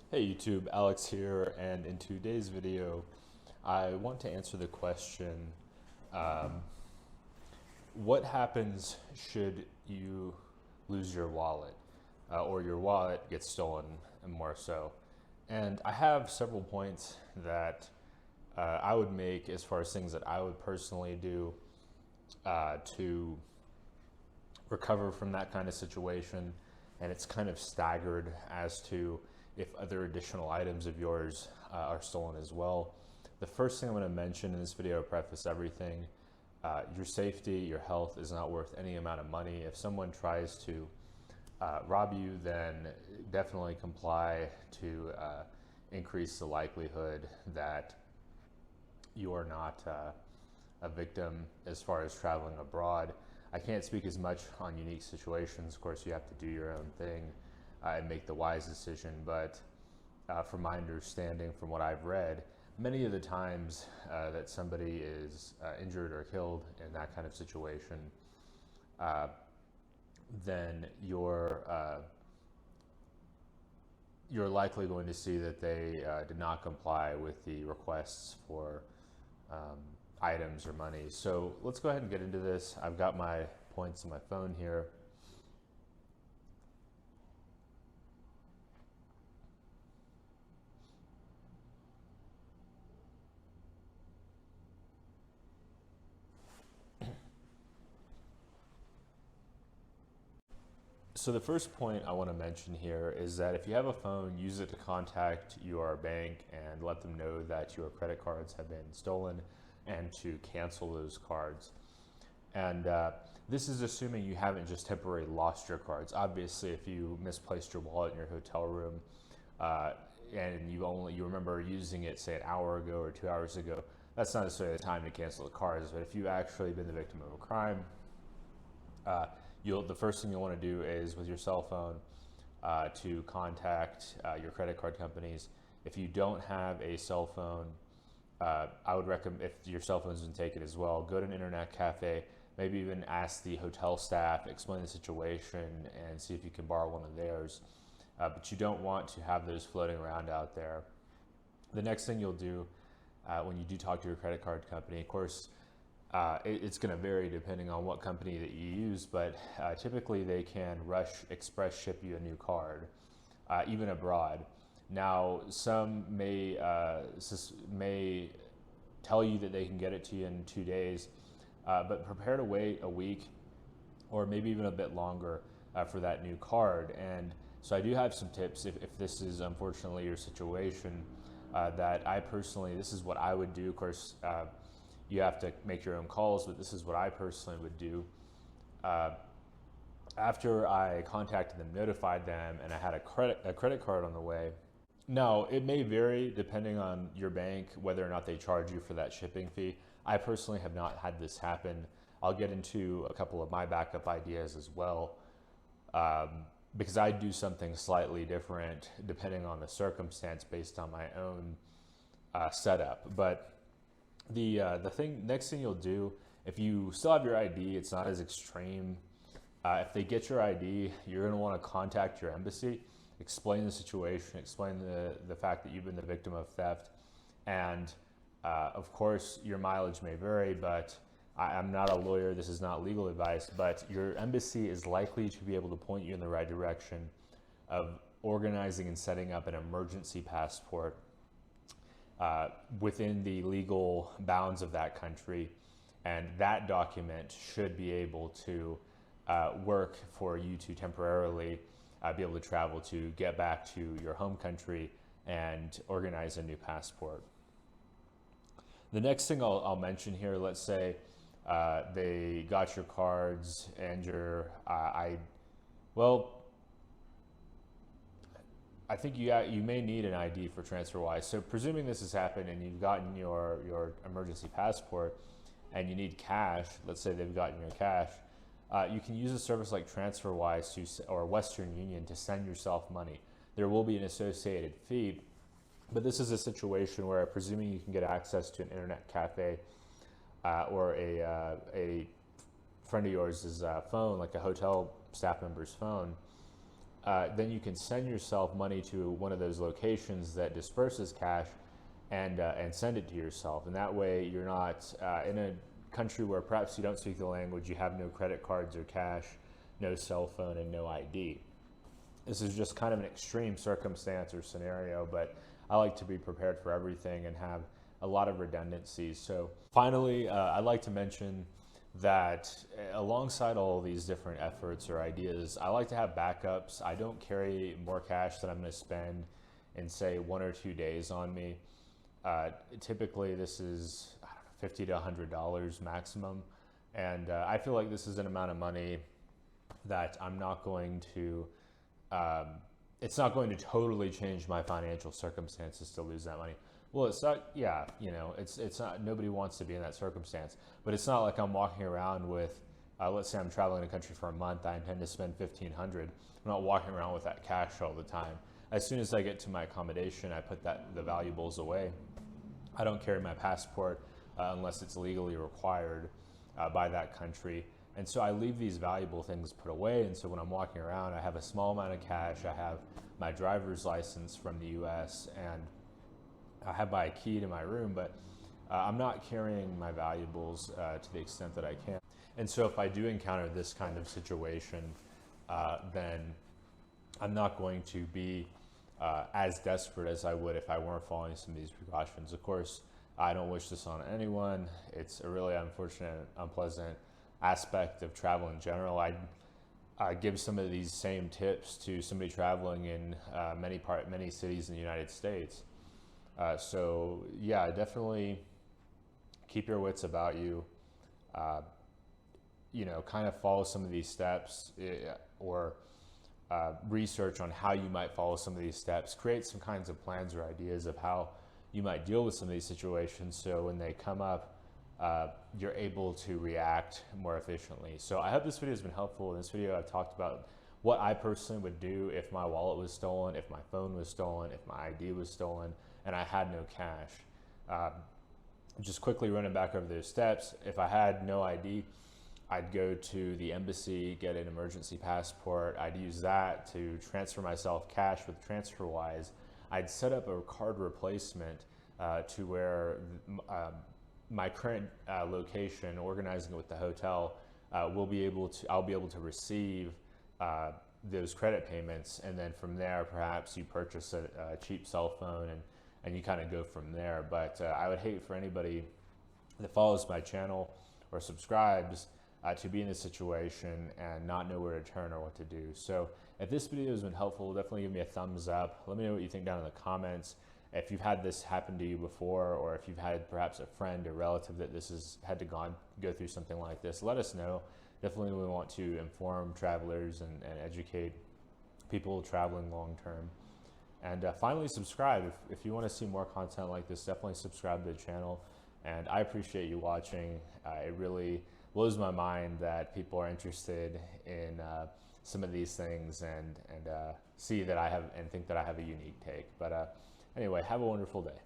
Hey YouTube, Alex here, and in today's video, I want to answer the question, um, what happens should you lose your wallet, or your wallet gets stolen, and more so. And I have several points that I would make as far as things that I would personally do to recover from that kind of situation, and it's kind of staggered as to if other additional items of yours are stolen as well. The first thing I'm going to mention in this video, to preface everything, your safety, your health is not worth any amount of money. If someone tries to rob you, then definitely comply to increase the likelihood that you are not a victim as far as traveling abroad. I can't speak as much on unique situations. Of course, you have to do your own thing and make the wise decision. But from my understanding, from what I've read, many of the times that somebody is injured or killed in that kind of situation, then you're likely going to see that they did not comply with the requests for items or money. So let's go ahead and get into this. I've got my points on my phone here. So the first point I want to mention here is that if you have a phone, use it to contact your bank and let them know that your credit cards have been stolen and to cancel those cards. And this is assuming you haven't just temporarily lost your cards. Obviously, if you misplaced your wallet in your hotel room and you remember using it, say, an hour ago or 2 hours ago, that's not necessarily the time to cancel the cards. But if you've actually been the victim of a crime, the first thing you'll want to do is with your cell phone to contact your credit card companies. If you don't have a cell phone, I would recommend, if your cell phone's been taken as well, go to an internet cafe, maybe even ask the hotel staff, explain the situation, and see if you can borrow one of theirs. But you don't want to have those floating around out there. The next thing you'll do when you do talk to your credit card company, of course, it's going to vary depending on what company that you use, but typically they can express ship you a new card, even abroad. Now, some may tell you that they can get it to you in 2 days, but prepare to wait a week or maybe even a bit longer for that new card. And so I do have some tips if this is unfortunately your situation, that I personally, this is what I would do. Of course, you have to make your own calls, but this is what I personally would do. After I contacted them, notified them, and I had a credit card on the way. Now, it may vary depending on your bank, whether or not they charge you for that shipping fee. I personally have not had this happen. I'll get into a couple of my backup ideas as well, because I do something slightly different depending on the circumstance based on my own setup. But the next thing you'll do, if you still have your ID, it's not as extreme. If they get your ID, you're going to want to contact your embassy, explain the situation, explain the fact that you've been the victim of theft, and of course your mileage may vary, but I'm not a lawyer, this is not legal advice, but your embassy is likely to be able to point you in the right direction of organizing and setting up an emergency passport within the legal bounds of that country, and that document should be able to work for you to temporarily be able to travel to get back to your home country and organize a new passport. The next thing I'll mention here, let's say they got your cards and your I think you may need an ID for TransferWise. So presuming this has happened and you've gotten your emergency passport and you need cash, let's say they've gotten your cash, you can use a service like TransferWise or Western Union to send yourself money. There will be an associated fee, but this is a situation where, presuming you can get access to an internet cafe or a friend of yours' phone, like a hotel staff member's phone, then you can send yourself money to one of those locations that disperses cash and send it to yourself. And that way you're not in a country where perhaps you don't speak the language, you have no credit cards or cash, no cell phone, and no ID. This is just kind of an extreme circumstance or scenario, but I like to be prepared for everything and have a lot of redundancies. So finally, I'd like to mention that alongside all these different efforts or ideas, I like to have backups. I don't carry more cash than I'm going to spend in, say, 1 or 2 days on me. Typically, this is $50 to $100 maximum, and I feel like this is an amount of money that I'm not going to. It's not going to totally change my financial circumstances to lose that money. Well, it's not, yeah, you know, it's not, nobody wants to be in that circumstance, but it's not like I'm walking around with, let's say I'm traveling a country for a month, I intend to spend $1,500. I'm not walking around with that cash all the time. As soon as I get to my accommodation, I put the valuables away. I don't carry my passport unless it's legally required by that country. And so I leave these valuable things put away. And so when I'm walking around, I have a small amount of cash. I have my driver's license from the US, and I have my key to my room, but I'm not carrying my valuables to the extent that I can. And so if I do encounter this kind of situation, then I'm not going to be as desperate as I would if I weren't following some of these precautions. Of course, I don't wish this on anyone. It's a really unfortunate, unpleasant aspect of travel in general. I give some of these same tips to somebody traveling in many cities in the United States. So yeah, definitely keep your wits about you. You know, kind of follow some of these steps, or research on how you might follow some of these steps. Create some kinds of plans or ideas of how you might deal with some of these situations, so when they come up, you're able to react more efficiently. So I hope this video has been helpful. In this video, I've talked about what I personally would do if my wallet was stolen, if my phone was stolen, if my ID was stolen, and I had no cash. Just quickly running back over those steps. If I had no ID, I'd go to the embassy, get an emergency passport. I'd use that to transfer myself cash with TransferWise. I'd set up a card replacement to where my current location, organizing it with the hotel, I'll be able to receive those credit payments, and then from there, perhaps you purchase a cheap cell phone and you kind of go from there. But I would hate for anybody that follows my channel or subscribes to be in this situation and not know where to turn or what to do. So if this video has been helpful, definitely give me a thumbs up. Let me know what you think down in the comments. If you've had this happen to you before, or if you've had perhaps a friend or relative that this has had to go through something like this, let us know. Definitely we want to inform travelers and educate people traveling long term. And finally, subscribe. If you want to see more content like this, definitely subscribe to the channel. And I appreciate you watching. It really blows my mind that people are interested in some of these things and see that I have and think that I have a unique take. But anyway, have a wonderful day.